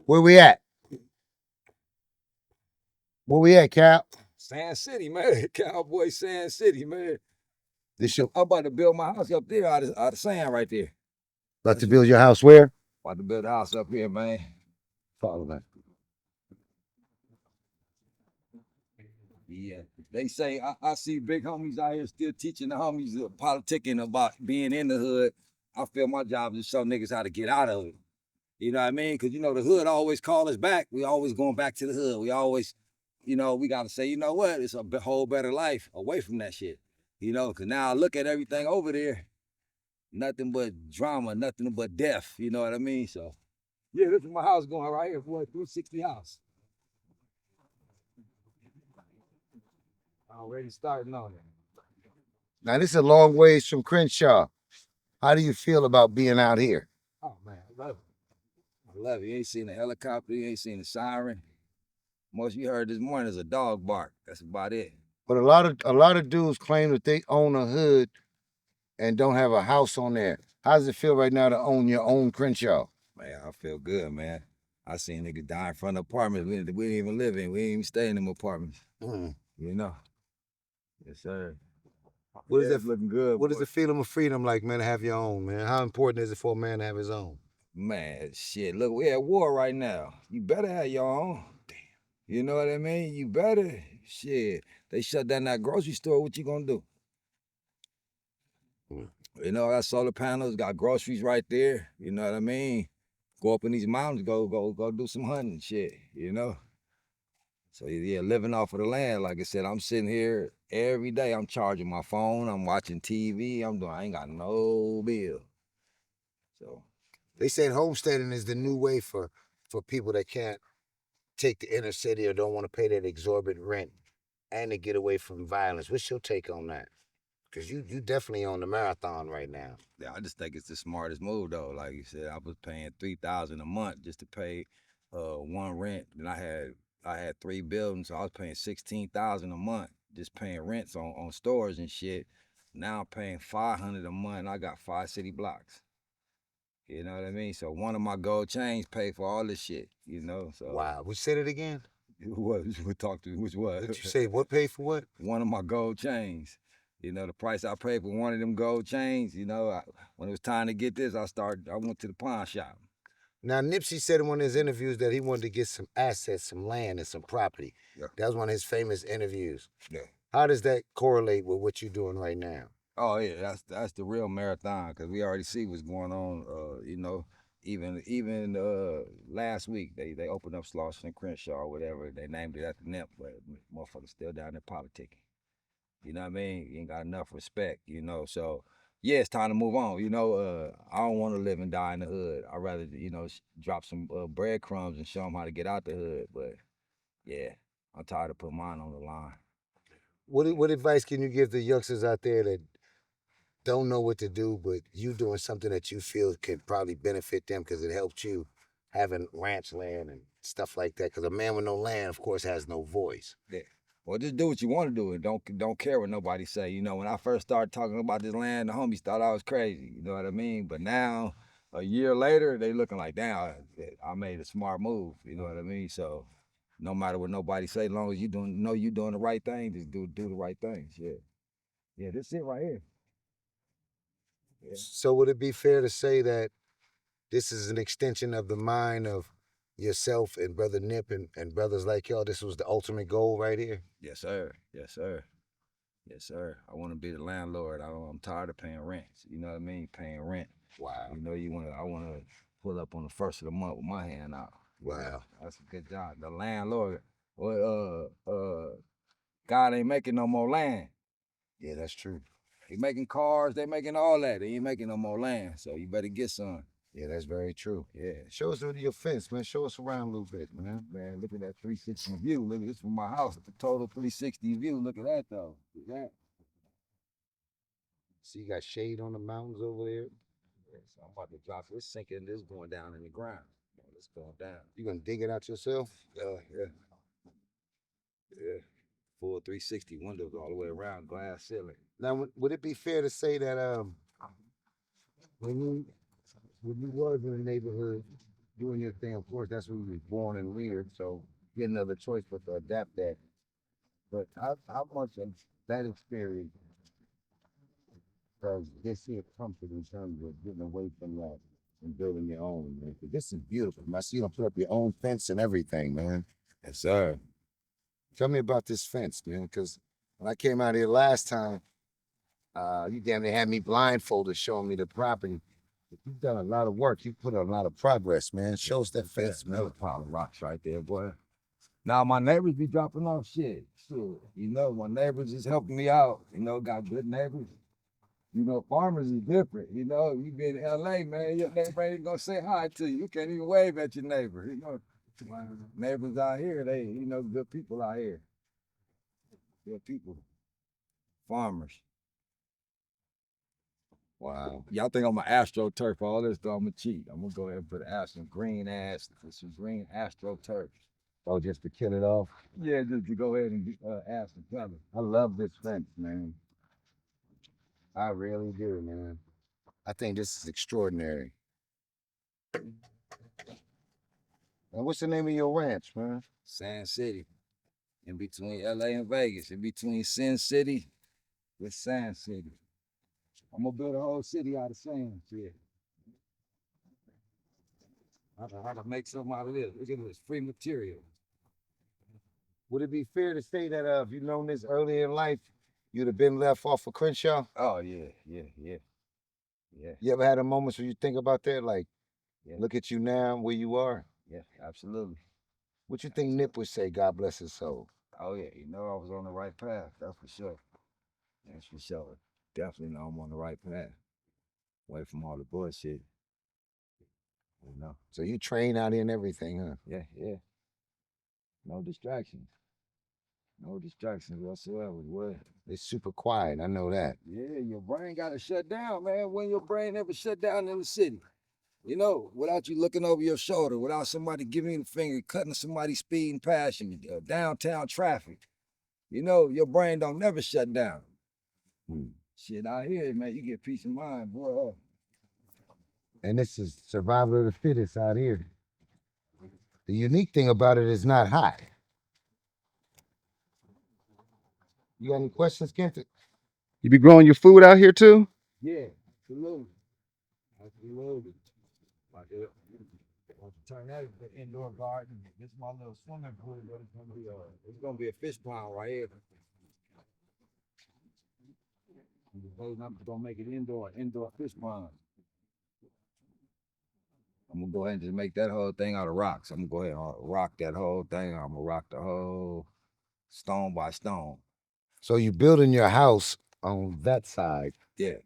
Where we at? Where we at, Cap? Sand City, man. Cowboy Sand City, man. This your I'm about to build my house up there out of sand right there. about to build your house where? About to build a house up here, man. Follow that. Yeah. They say I see big homies out here still teaching the homies politicking about being in the hood. I feel my job is to show niggas how to get out of it. You know what I mean? Because, you know, the hood always call us back. We always going back to the hood. We always, you know, we got to say, you know what? It's a whole better life away from that shit. You know, because now I look at everything over there, nothing but drama, nothing but death. You know what I mean? So, yeah, this is my house going right here, boy, 360 house. Already starting on it. Now this is a long ways from Crenshaw. How do you feel about being out here? Oh man, I love it. I love it. You ain't seen a helicopter, you ain't seen a siren. Most you heard this morning is a dog bark. That's about it. But a lot of dudes claim that they own a hood and don't have a house on there. How does it feel right now to own your own Crenshaw? Man, I feel good, man. I seen niggas die in front of apartments we didn't even live in. We didn't even stay in them apartments. You know. Yes, sir. What is Yeah, that looking good? What is the feeling of freedom like, man, to have your own, man? How important is it for a man to have his own? Man, shit, look, we at war right now. You better have your own. Damn. You know what I mean? You better. Shit. They shut down that grocery store. What you gonna do? You know, I got solar panels, got groceries right there. You know what I mean? Go up in these mountains, go do some hunting shit, you know? So yeah, living off of the land, like I said, I'm sitting here every day. I'm charging my phone, I'm watching TV, I ain't got no bill. So they said homesteading is the new way for people that can't take the inner city or don't want to pay that exorbitant rent and to get away from violence. What's your take on that? Because you definitely on the marathon right now. Yeah, I just think it's the smartest move though. Like you said, I was paying $3,000 a month just to pay one rent. Then I had 3 buildings, so I was paying $16,000 a month just paying rents on stores and shit. Now I'm paying $500 a month. I got 5 city blocks. You know what I mean? So one of my gold chains paid for all this shit. You know. So wow, we said it again. What? We talked to which was? Did you say what paid for what? One of my gold chains. You know, the price I paid for one of them gold chains, you know, when it was time to get this, I went to the pawn shop. Now, Nipsey said in one of his interviews that he wanted to get some assets, some land, and some property. Yeah. That was one of his famous interviews. Yeah. How does that correlate with what you're doing right now? Oh yeah, that's the real marathon because we already see what's going on. You know, even last week they opened up Slauson and Crenshaw or whatever. They named it after Nip, but motherfuckers still down there politicking. You know what I mean? You ain't got enough respect, you know. So yeah, it's time to move on. You know, I don't want to live and die in the hood. I'd rather, you know, drop some breadcrumbs and show them how to get out the hood. But yeah, I'm tired of putting mine on the line. What advice can you give the youngsters out there that don't know what to do, but you doing something that you feel could probably benefit them because it helped you having ranch land and stuff like that? Because a man with no land, of course, has no voice. Yeah. Well, just do what you want to do and don't care what nobody say. You know, when I first started talking about this land, the homies thought I was crazy. You know what I mean? But now, a year later, they looking like, damn, I made a smart move. You know what I mean? So, no matter what nobody say, as long as you know you doing the right thing, just do the right things. Yeah, yeah, this it right here. Yeah. So would it be fair to say that this is an extension of the mind of yourself and Brother Nip and brothers like y'all? This was the ultimate goal right here? Yes, sir. Yes, sir. Yes, sir. I want to be the landlord. I'm tired of paying rent. You know what I mean? Paying rent. Wow. You know, I want to pull up on the first of the month with my hand out. Wow. That's a good job. The landlord. Well, God ain't making no more land. Yeah, that's true. He making cars. They making all that. They ain't making no more land. So you better get some. Yeah, that's very true. Yeah. Show us your fence, man. Show us around a little bit, man. Man, look at that 360 view. Look at this from my house. The total 360 view. Look at that though. Look at that. See, you got shade on the mountains over there. Yeah, so I'm about to drop this sinking. This going down in the ground. It's going down. You gonna dig it out yourself? Yeah. Yeah. Full 360 windows all the way around, glass ceiling. Now, would it be fair to say that when you was in the neighborhood, doing your thing. Of course, that's where you was born and reared. So you get another choice but to adapt that. But how much of that experience does this here comfort in terms of getting away from that and building your own, man? 'Cause this is beautiful. Man. I see you don't put up your own fence and everything, man. Yes, sir. Tell me about this fence, man, because when I came out here last time, you damn near had me blindfolded showing me the property. But you've done a lot of work. You've put a lot of progress, man. Show us that fence, man. Another pile of rocks right there, boy. Now my neighbors be dropping off shit. You know, my neighbors is helping me out. You know, got good neighbors. You know, farmers is different. You know, you be in LA, man, your neighbor ain't gonna say hi to you. You can't even wave at your neighbor. You know, my neighbors out here, they, you know, good people out here. Good people. Farmers. Wow. Y'all think I'm an astroturf, all this stuff, I'm a cheat. I'm gonna go ahead and put some green astroturf. Oh, just to kill it off? Yeah, just to go ahead and add some color. I love this fence, man. I really do, man. I think this is extraordinary. And what's the name of your ranch, man? Sand City. In between LA and Vegas. In between Sin City with Sand City. I'm gonna build a whole city out of sand shit. I can make something out of this. Look at this, free material. Would it be fair to say that if you'd known this early in life, you'd have been left off of Crenshaw? Oh yeah. You ever had a moments where you think about that? Like, Yeah. look at you now, where you are? Yeah, absolutely. What you think Nip would say, God bless his soul? Oh yeah, you know I was on the right path, that's for sure. That's for sure. Definitely know I'm on the right path. Away from all the bullshit. You know? So you train out here and everything, huh? Yeah. No distractions. No distractions whatsoever, boy. It's super quiet, I know that. Yeah, your brain gotta shut down, man. When your brain ever shut down in the city. You know, without you looking over your shoulder, without somebody giving you the finger, cutting somebody speeding past you, downtown traffic. You know, your brain don't never shut down. Shit out here, man, you get peace of mind, boy. And this is survival of the fittest out here. The unique thing about it is not hot. You got any questions, Kent? You be growing your food out here too? Yeah, absolutely. Absolutely. Like, turn that into an indoor garden. This is my little swimming pool, but it's gonna be a fish pond right here. I'm gonna make it indoor fish pond. I'm gonna go ahead and just make that whole thing out of rocks. I'm gonna go ahead and rock that whole thing. I'm gonna rock the whole stone by stone. So you building your house on that side. Yeah.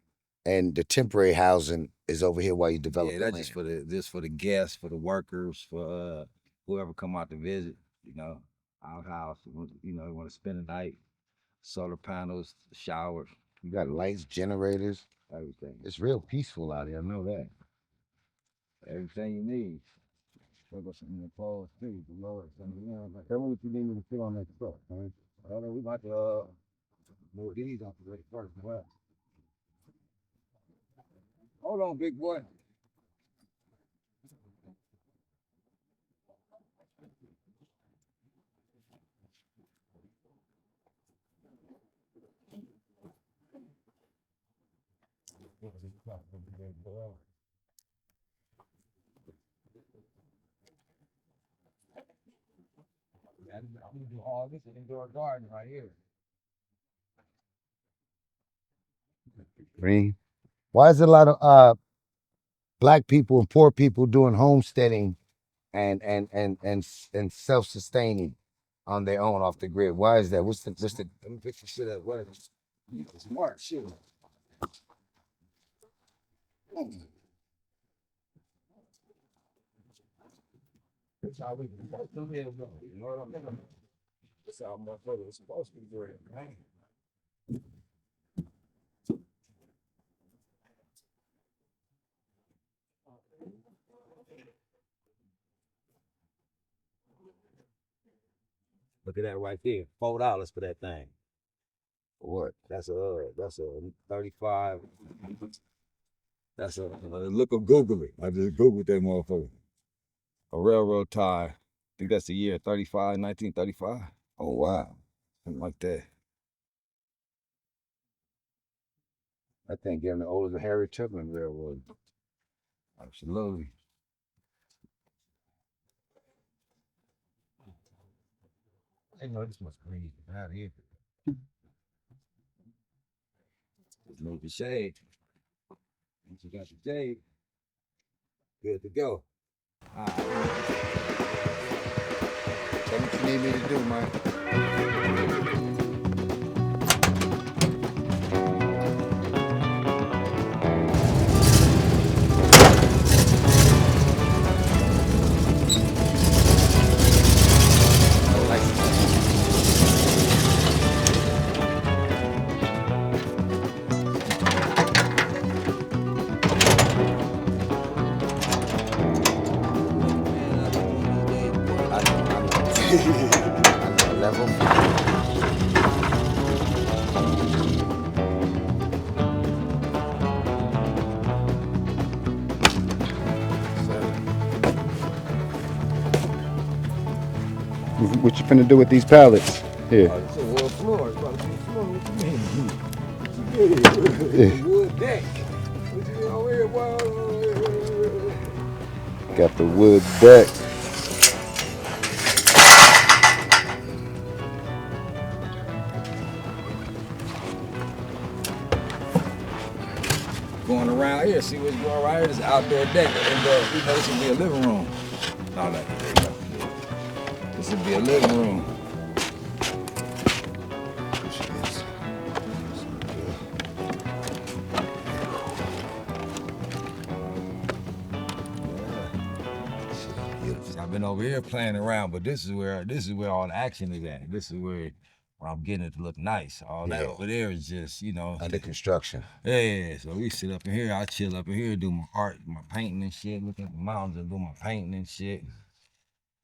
And the temporary housing is over here while you develop. Yeah, that's just for the guests, for the workers, for whoever come out to visit. You know, our house. You know, want to spend the night. Solar panels, showers. You got lights, generators, everything. It's real peaceful out here. I know that. Everything you need. We'll go something in the poles too. The Lord, something, you know, like, tell me what you need me to fill on that truck, man. I don't know. We might move these off the way first. Well, hold on, big boy. I'm gonna do all this indoor garden right here. Green. Why is it a lot of black people and poor people doing homesteading and self-sustaining on their own off the grid? Why is that? What's the Let me pick the shit up. What? Smart shit. That's how we supposed to live, though. You know what I'm saying? That's how motherfuckers supposed to be doing, man. Look at that right there. $4 for that thing. what? That's a 35. That's a look of Google it. I just Googled that motherfucker. a railroad tie. I think that's the year 1935. Oh wow. Something like that. I think getting the older the Harry Tubman Railroad. Absolutely. I know this must breathe out here. Just move the shade. Once you got the shade, good to go. All right. Tell me what you need me to do, man. I know level. What you finna do with these pallets? Here. Oh, it's a wood floor. It's about to be a floor. What you mean? It's a wood deck. What you mean over here, boy? Got the wood deck. Going around here, see what's going right here? This outdoor deck. And you know, this would be a living room. No, there you go. This would be a living room. I've been over here playing around, but this is where all the action is at. This is where I'm getting it to look nice. All that over there is just, you know, Under construction. yeah. So we sit up in here, I chill up in here, do my art, my painting and shit, look at the mountains and do my painting and shit.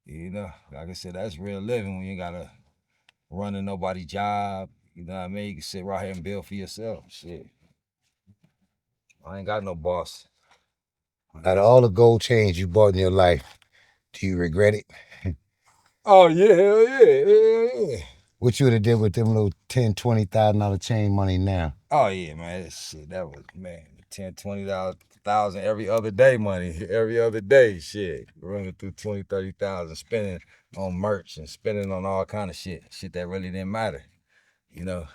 You know, like I said, that's real living when you gotta run in nobody's job. You know what I mean? You can sit right here and build for yourself. Shit. I ain't got no boss. Out of all the gold chains you bought in your life, do you regret it? Oh yeah, hell yeah. What you would have did with them little $10,000, $20,000 chain money now? Oh yeah, man. That shit, that was, man, $10,000, $20,000 every other day money. Every other day, shit. Running through 20, 30,000, spending on merch and spending on all kind of shit. Shit that really didn't matter. You know.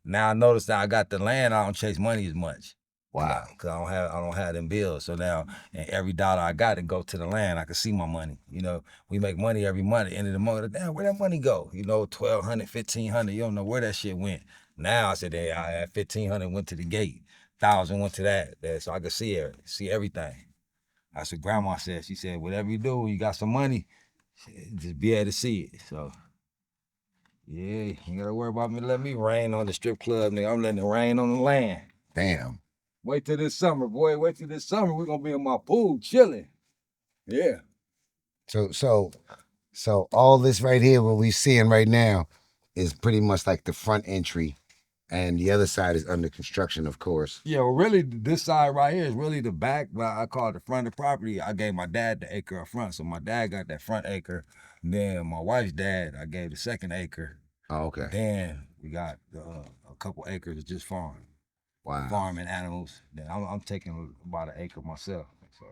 Now I notice that I got the land, I don't chase money as much. Wow. Cause I don't have them bills. So now, and every dollar I got to go to the land, I can see my money. You know, we make money every month. At the end of the month, damn, where that money go? You know, 1,200, 1,500. You don't know where that shit went. Now I said, hey, I had 1,500 went to the gate, 1,000 went to that, so I could see everything. That's what Grandma said. She said, whatever you do, you got some money, just be able to see it. So. Yeah, you gotta worry about me letting me rain on the strip club, nigga. I'm letting it rain on the land. Damn. Wait till this summer, boy. Wait till this summer. We're gonna be in my pool chilling. Yeah. So all this right here, what we seeing right now, is pretty much like the front entry, and the other side is under construction, of course. Yeah, well, really, this side right here is really the back, but I call it the front of the property. I gave my dad the acre up front, so my dad got that front acre. Then my wife's dad, I gave the second acre. Oh, okay. Then we got a couple acres of just farm. Wow. Farming animals. Then I'm taking about an acre myself. So.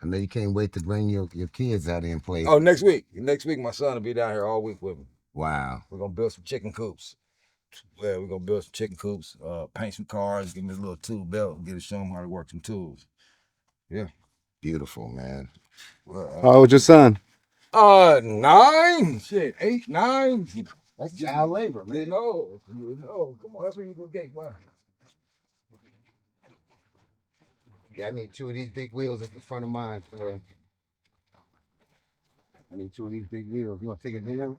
I know you can't wait to bring your kids out here and play. Oh, next week. Next week, my son will be down here all week with me. Wow. We're gonna build some chicken coops. Yeah, we're gonna build some chicken coops, paint some cars, give me a little tool belt, get to show them how to work some tools. Yeah. Beautiful, man. Well, How old's your son? 9, shit, 8, 9. That's child labor, man. No, come on, that's where you go gate, boy. Yeah, I need 2 of these big wheels at the front of mine. I need 2 of these big wheels. You want to take it down?